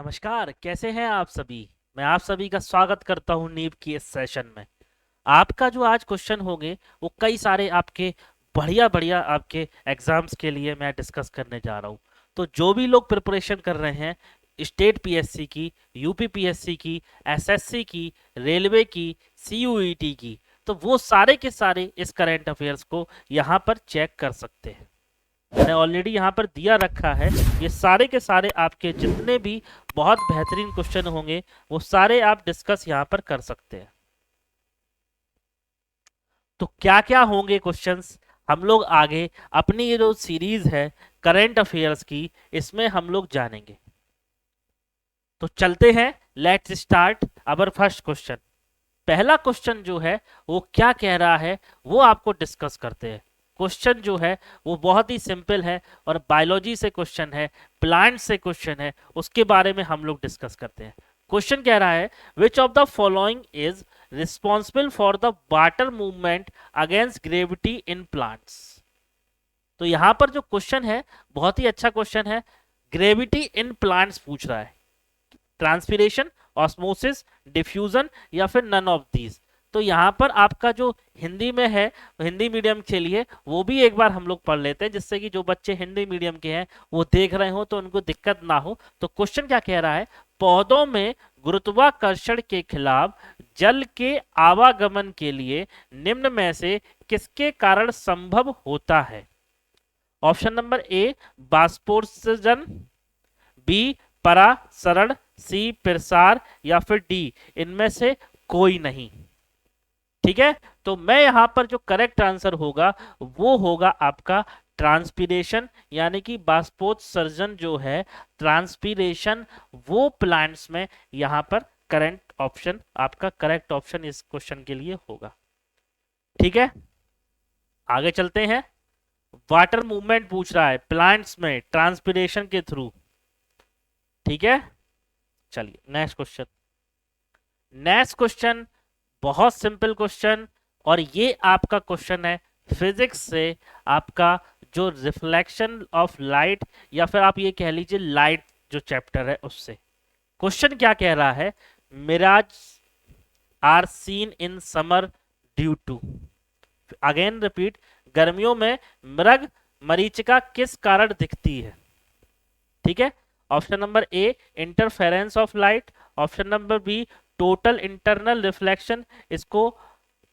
नमस्कार, कैसे हैं आप सभी। मैं आप सभी का स्वागत करता हूं नीव की इस सेशन में। आपका जो आज क्वेश्चन होंगे वो कई सारे आपके बढ़िया बढ़िया आपके एग्जाम्स के लिए मैं डिस्कस करने जा रहा हूं। तो जो भी लोग प्रिपरेशन कर रहे हैं स्टेट पीएससी की, यूपी पीएससी की, एसएससी की, रेलवे की, सीयूईटी की, तो वो सारे के सारे इस करंट अफेयर्स को यहाँ पर चेक कर सकते हैं। मैंने ऑलरेडी यहाँ पर दिया रखा है। ये सारे के सारे आपके जितने भी बहुत बेहतरीन क्वेश्चन होंगे वो सारे आप डिस्कस यहाँ पर कर सकते हैं। तो क्या क्या होंगे क्वेश्चंस, हम लोग आगे अपनी ये जो सीरीज है करंट अफेयर्स की, इसमें हम लोग जानेंगे। तो चलते हैं, let's start our first question. पहला क्वेश्चन जो है वो क्या कह रहा है वो आपको डिस्कस करते हैं। क्वेश्चन जो है वो बहुत ही सिंपल है और बायोलॉजी से क्वेश्चन है, प्लांट से क्वेश्चन है, उसके बारे में हम लोग डिस्कस करते हैं। क्वेश्चन कह रहा है विच of the following is responsible for the water movement against gravity in plants. तो यहां पर जो क्वेश्चन है बहुत ही अच्छा क्वेश्चन है। ग्रेविटी इन प्लांट्स पूछ रहा है, ट्रांसपिरेशन, ऑस्मोसिस, डिफ्यूजन या फिर नन ऑफ दीज। तो यहाँ पर आपका जो हिंदी में है, हिंदी मीडियम के लिए वो भी एक बार हम लोग पढ़ लेते हैं, जिससे कि जो बच्चे हिंदी मीडियम के हैं वो देख रहे हो तो उनको दिक्कत ना हो। तो क्वेश्चन क्या कह रहा है, पौधों में गुरुत्वाकर्षण के खिलाफ जल के आवागमन के लिए निम्न में से किसके कारण संभव होता है। ऑप्शन नंबर ए बाष्पोत्सर्जन, बी परासरण, सी प्रसार या फिर डी इनमें से कोई नहीं। ठीक है, तो मैं यहां पर जो करेक्ट आंसर होगा वो होगा आपका ट्रांसपीरेशन, यानी कि बाष्पोत्सर्जन जो है, ट्रांसपीरेशन, वो प्लांट्स में यहां पर करेक्ट ऑप्शन, आपका करेक्ट ऑप्शन इस क्वेश्चन के लिए होगा। ठीक है, आगे चलते हैं। वाटर मूवमेंट पूछ रहा है प्लांट्स में ट्रांसपीरेशन के थ्रू। ठीक है, चलिए नेक्स्ट क्वेश्चन। नेक्स्ट क्वेश्चन बहुत सिंपल क्वेश्चन, और ये आपका क्वेश्चन है फिजिक्स से, आपका जो रिफ्लेक्शन ऑफ लाइट या फिर आप ये कह लीजिए लाइट जो चैप्टर है उससे। क्वेश्चन क्या कह रहा है, mirage are seen in summer due to, again repeat, गर्मियों में मृग मरीचिका किस कारण दिखती है। ठीक है, option number A interference of light, option number B total internal reflection, इसको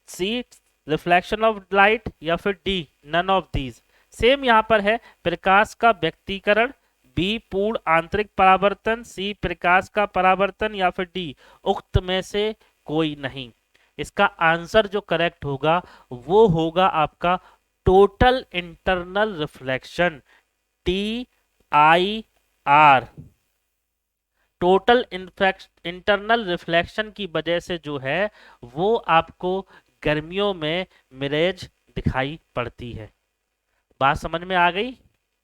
सी रिफ्लेक्शन ऑफ लाइट या फिर D none of these. Same यहां पर है, प्रकाश का व्यक्तीकरण, बी पूर्ण आंतरिक परावर्तन, सी प्रकाश का परावर्तन या फिर डी उक्त में से कोई नहीं। इसका आंसर जो करेक्ट होगा वो होगा आपका total internal reflection, T I R. Total internal reflection की वजह से जो है वो आपको गर्मियों में मिरेज दिखाई पड़ती है। बात समझ में आ गई,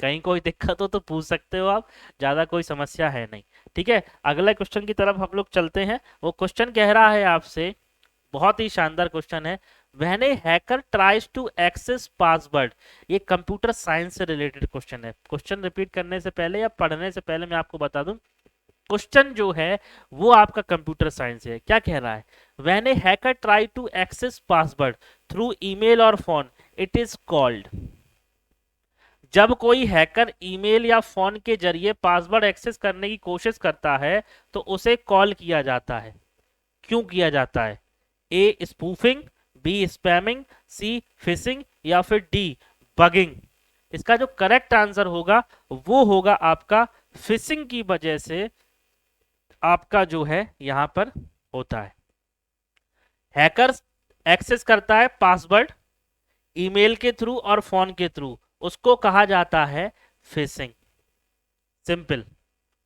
कहीं कोई दिक्कत हो तो पूछ सकते हो आप, ज्यादा कोई समस्या है नहीं। ठीक है, अगले क्वेश्चन की तरफ हम लोग चलते हैं। वो क्वेश्चन कह रहा है आपसे, बहुत ही शानदार क्वेश्चन है, when a hacker tries to access password. ये कंप्यूटर साइंस से रिलेटेड क्वेश्चन है। क्वेश्चन रिपीट करने से पहले या पढ़ने से पहले मैं आपको बता दूं, क्वेश्चन जो है वो आपका कंप्यूटर साइंस है। क्या कह रहा है, when a hacker try to access password through email और फोन इट इज कॉल्ड। जब कोई हैकर ईमेल या फोन के जरिए पासवर्ड एक्सेस करने की कोशिश करता है तो उसे कॉल किया जाता है। क्यों किया जाता है, A spoofing, B spamming, C phishing या फिर डी बगिंग। इसका जो करेक्ट आंसर होगा वो होगा आपका फिशिंग की वजह से आपका जो है यहां पर होता है। हैकर एक्सेस करता है पासवर्ड ईमेल के थ्रू और फोन के थ्रू, उसको कहा जाता है फिशिंग। सिंपल,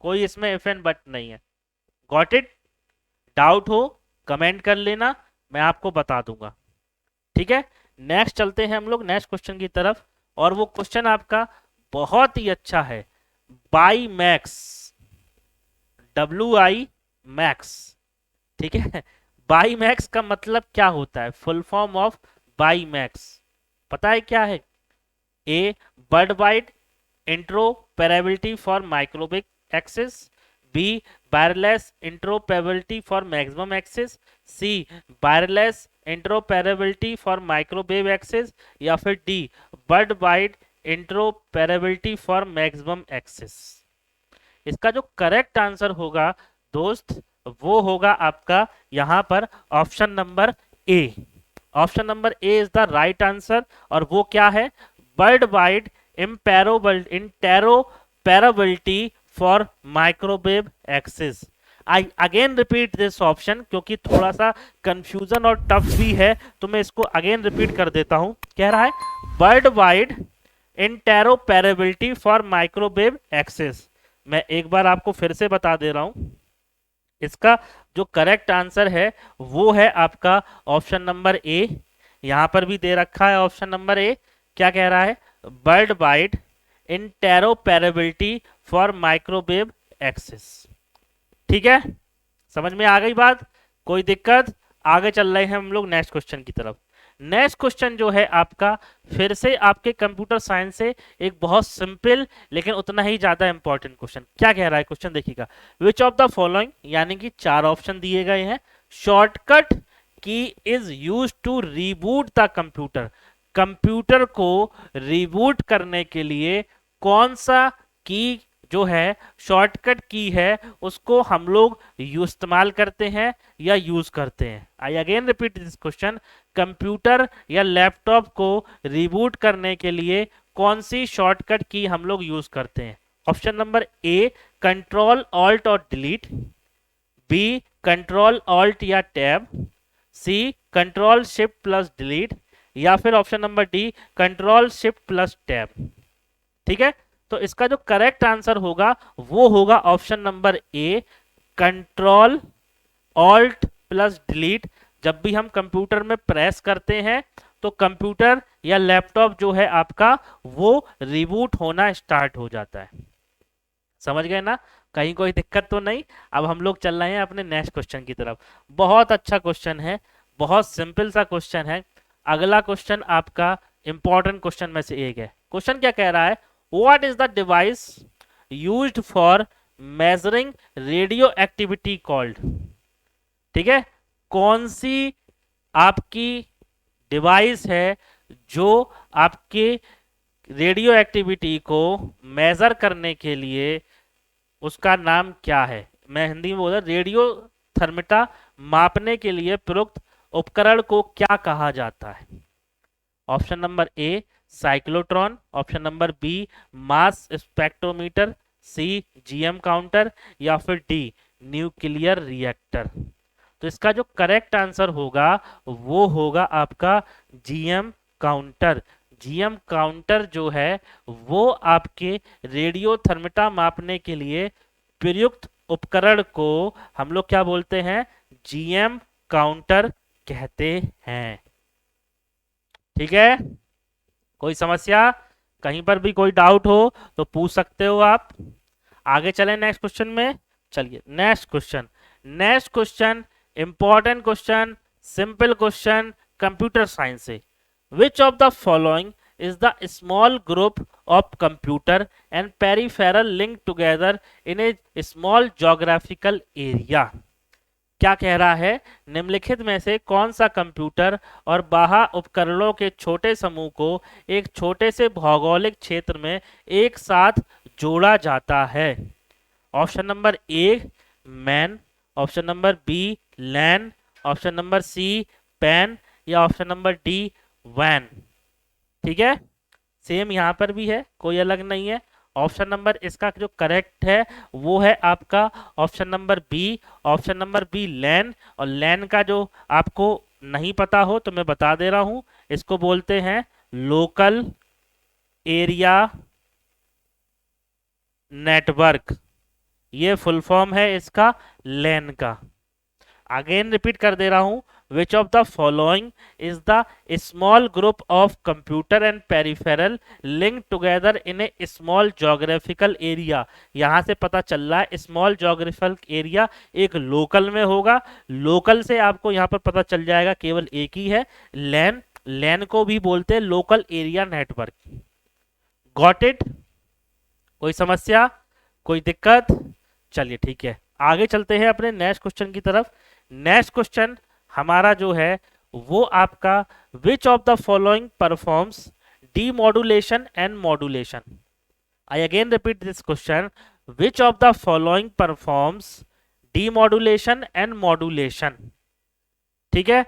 कोई इसमें इफ एंड बट नहीं है। गॉट इट, डाउट हो कमेंट कर लेना, मैं आपको बता दूंगा। ठीक है, नेक्स्ट चलते हैं हम लोग नेक्स्ट क्वेश्चन की तरफ, और वो क्वेश्चन आपका बहुत ही अच्छा है। WiMAX, WI max. ठीक है, बाई मैक्स का मतलब क्या होता है, full form of WiMAX पता है क्या है। A world wide interoperability for microbic access, B wireless interoperability for maximum access, C wireless interoperability for microwave access, या फिर D world wide interoperability for maximum access. इसका जो correct answer होगा दोस्त वो होगा आपका यहाँ पर option number A. Option number A is the right answer, और वो क्या है, world wide interoperability for microwave access. I again repeat this option क्योंकि थोड़ा सा कंफ्यूजन और टफ भी है, तो मैं इसको अगेन रिपीट कर देता हूं। कह रहा है world wide interoperability for microwave access. मैं एक बार आपको फिर से बता दे रहा हूं, इसका जो करेक्ट आंसर है वो है आपका ऑप्शन नंबर ए। यहां पर भी दे रखा है ऑप्शन नंबर ए। क्या कह रहा है, world wide interoperability for microwave access. ठीक है, समझ में आ गई बात, कोई दिक्कत? आगे चल रहे हैं हम लोग नेक्स्ट क्वेश्चन की तरफ। नेक्स्ट क्वेश्चन जो है आपका फिर से आपके कंप्यूटर साइंस से एक बहुत सिंपल लेकिन उतना ही ज्यादा इंपॉर्टेंट क्वेश्चन। क्या कह रहा है क्वेश्चन देखिएगा, विच ऑफ द फॉलोइंग, यानी कि 4 ऑप्शन दिए गए हैं, shortcut key is use to reboot the computer. Computer को रीबूट करने के लिए कौन सा की जो है शॉर्टकट की है उसको हम लोग इस्तेमाल करते हैं या यूज करते हैं। आई again repeat this question, computer या लैपटॉप को रिबूट करने के लिए कौन सी शॉर्टकट की हम लोग यूज करते हैं? Option number A control alt और डिलीट, बी कंट्रोल ऑल्ट या tab, C control shift plus delete, या फिर option number D control shift plus tab. ठीक है, तो इसका जो करेक्ट आंसर होगा वो होगा option number A control alt plus delete. जब भी हम कंप्यूटर में प्रेस करते हैं तो कंप्यूटर या लैपटॉप जो है आपका वो रिबूट होना स्टार्ट हो जाता है। समझ गए ना, कहीं कोई दिक्कत तो नहीं? अब हम लोग चल रहे हैं अपने नेक्स्ट क्वेश्चन की तरफ। बहुत अच्छा क्वेश्चन है, बहुत सिंपल सा क्वेश्चन है। अगला क्वेश्चन आपका इंपॉर्टेंट क्वेश्चन में से एक है। क्वेश्चन क्या कह रहा है, What is the device used for measuring radioactivity called? ठीक है, कौन सी आपकी डिवाइस है जो आपके रेडियो एक्टिविटी को मेजर करने के लिए उसका नाम क्या है? मैं हिंदी में बोल रहा, रेडियो थर्मिटा मापने के लिए प्रयुक्त उपकरण को क्या कहा जाता है? Option number A cyclotron, option number B mass spectrometer, C GM counter, या फिर डी न्यूक्लियर रिएक्टर। तो इसका जो करेक्ट आंसर होगा वो होगा आपका जीएम काउंटर। जीएम काउंटर जो है वो आपके रेडियो थर्मिटा मापने के लिए प्रयुक्त उपकरण को हम लोग क्या बोलते हैं, जीएम काउंटर कहते हैं। ठीक है, कोई समस्या, कहीं पर भी कोई डाउट हो तो पूछ सकते हो आप। आगे चलें नेक्स्ट क्वेश्चन में। चलिए next question, next question important question, simple question computer science से। Which of the following is the small group of computer and peripheral linked together in a small geographical area? क्या कह रहा है, निम्नलिखित में से कौन सा कंप्यूटर और बाह्य उपकरणों के छोटे समूह को एक छोटे से भौगोलिक क्षेत्र में एक साथ जोड़ा जाता है? Option number A MAN, option number B LAN, option number C PAN, या ऑप्शन नंबर डी वैन। ठीक है, सेम यहां पर भी है, कोई अलग नहीं है। ऑप्शन नंबर इसका जो करेक्ट है वो है आपका option number B, option number B LAN. और लैन का जो आपको नहीं पता हो तो मैं बता दे रहा हूं, इसको बोलते हैं लोकल एरिया नेटवर्क। ये फुल फॉर्म है इसका लैन का। अगेन रिपीट कर दे रहा हूं, विच of the following is the small group of computer and peripheral link together in A small geographical area. यहां से पता चल रहा है स्मॉल जोग्राफिकल एरिया एक लोकल में होगा। लोकल से आपको यहां पर पता चल जाएगा केवल एक ही है, लैन। लैन को भी बोलते हैं local area network. Got it? कोई समस्या, कोई दिक्कत? चलिए ठीक है, आगे चलते हैं अपने नेक्स्ट क्वेश्चन की तरफ। नेक्स्ट क्वेश्चन हमारा जो है वो आपका, विच of the following performs demodulation and modulation. I again repeat this question, which of the following performs demodulation and modulation. ठीक है,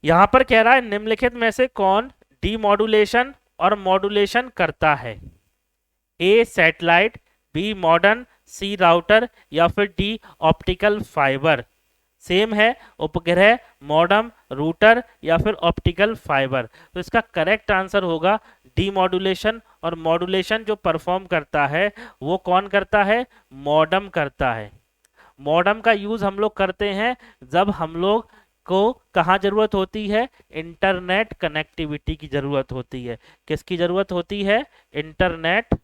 यहां पर कह रहा है निम्नलिखित में से कौन डीमॉड्यूलेशन और मॉड्यूलेशन करता है। ए सैटेलाइट, बी मॉडर्न, सी राउटर, या फिर डी ऑप्टिकल फाइबर। सेम है, उपग्रह, मॉडम, रूटर या फिर ऑप्टिकल फाइबर। तो इसका करेक्ट आंसर होगा डीमॉड्यूलेशन। और मॉड्यूलेशन जो परफॉर्म करता है वो कौन करता है, मॉडम करता है। मॉडम का यूज हम लोग करते हैं जब हम लोग को कहाँ जरूरत होती है, इंटरनेट कनेक्टिविटी की जरूरत होती है। किसकी जरूरत होती है, इंटरनेट,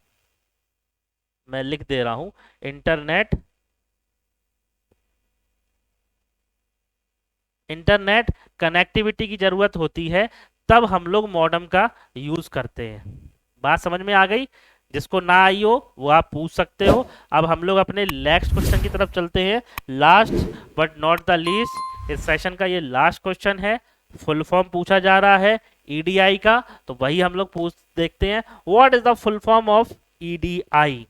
मैं लिख दे रहा हूं, इंटरनेट इंटरनेट कनेक्टिविटी की जरूरत होती है, तब हम लोग मॉडेम का यूज करते हैं। बात समझ में आ गई? जिसको ना आई हो वो आप पूछ सकते हो। अब हम लोग अपने नेक्स्ट क्वेश्चन की तरफ चलते हैं, last but not the least. इस सेशन का ये लास्ट क्वेश्चन है, फुल फॉर्म पूछा जा रहा है ईडीआई का, तो वही हम लोग पूछ देखते हैं। What is the full form of EDI.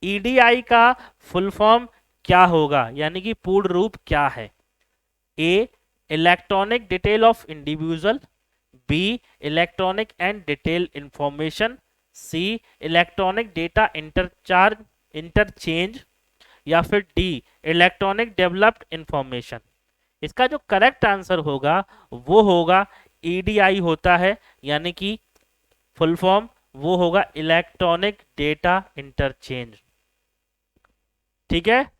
EDI का फुल फॉर्म क्या होगा, यानी कि पूर्ण रूप क्या है। A electronic detail of individual, B electronic and detail information, C electronic data interchange, या फिर डी इलेक्ट्रॉनिक डेवलप्ड इंफॉर्मेशन। इसका जो करेक्ट आंसर होगा वो होगा ईडीआई होता है, यानी कि फुल फॉर्म वो होगा इलेक्ट्रॉनिक डेटा इंटरचेंज। ठीक है,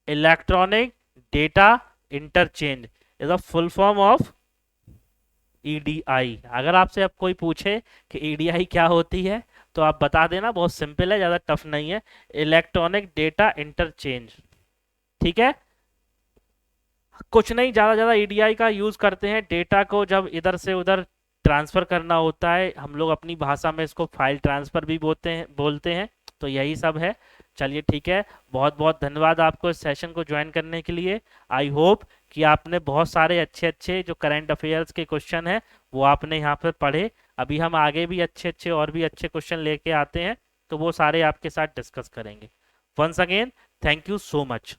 electronic data interchange is the full form of EDI. अगर आपसे अब कोई पूछे कि ईडीआई क्या होती है तो आप बता देना, बहुत सिंपल है, ज्यादा टफ नहीं है, इलेक्ट्रॉनिक डेटा इंटरचेंज। ठीक है, कुछ नहीं, ज्यादा ईडीआई का यूज करते हैं डेटा को जब इधर से उधर ट्रांसफर करना होता है। हम लोग अपनी भाषा में इसको फाइल ट्रांसफर भी बोलते हैं। तो यही सब है। चलिए ठीक है, बहुत बहुत धन्यवाद आपको इस सेशन को ज्वाइन करने के लिए। आई होप कि आपने बहुत सारे अच्छे अच्छे जो करंट अफेयर्स के क्वेश्चन हैं वो आपने यहाँ पर पढ़े। अभी हम आगे भी अच्छे अच्छे और भी अच्छे क्वेश्चन लेके आते हैं, तो वो सारे आपके साथ डिस्कस करेंगे। Once again thank you so much.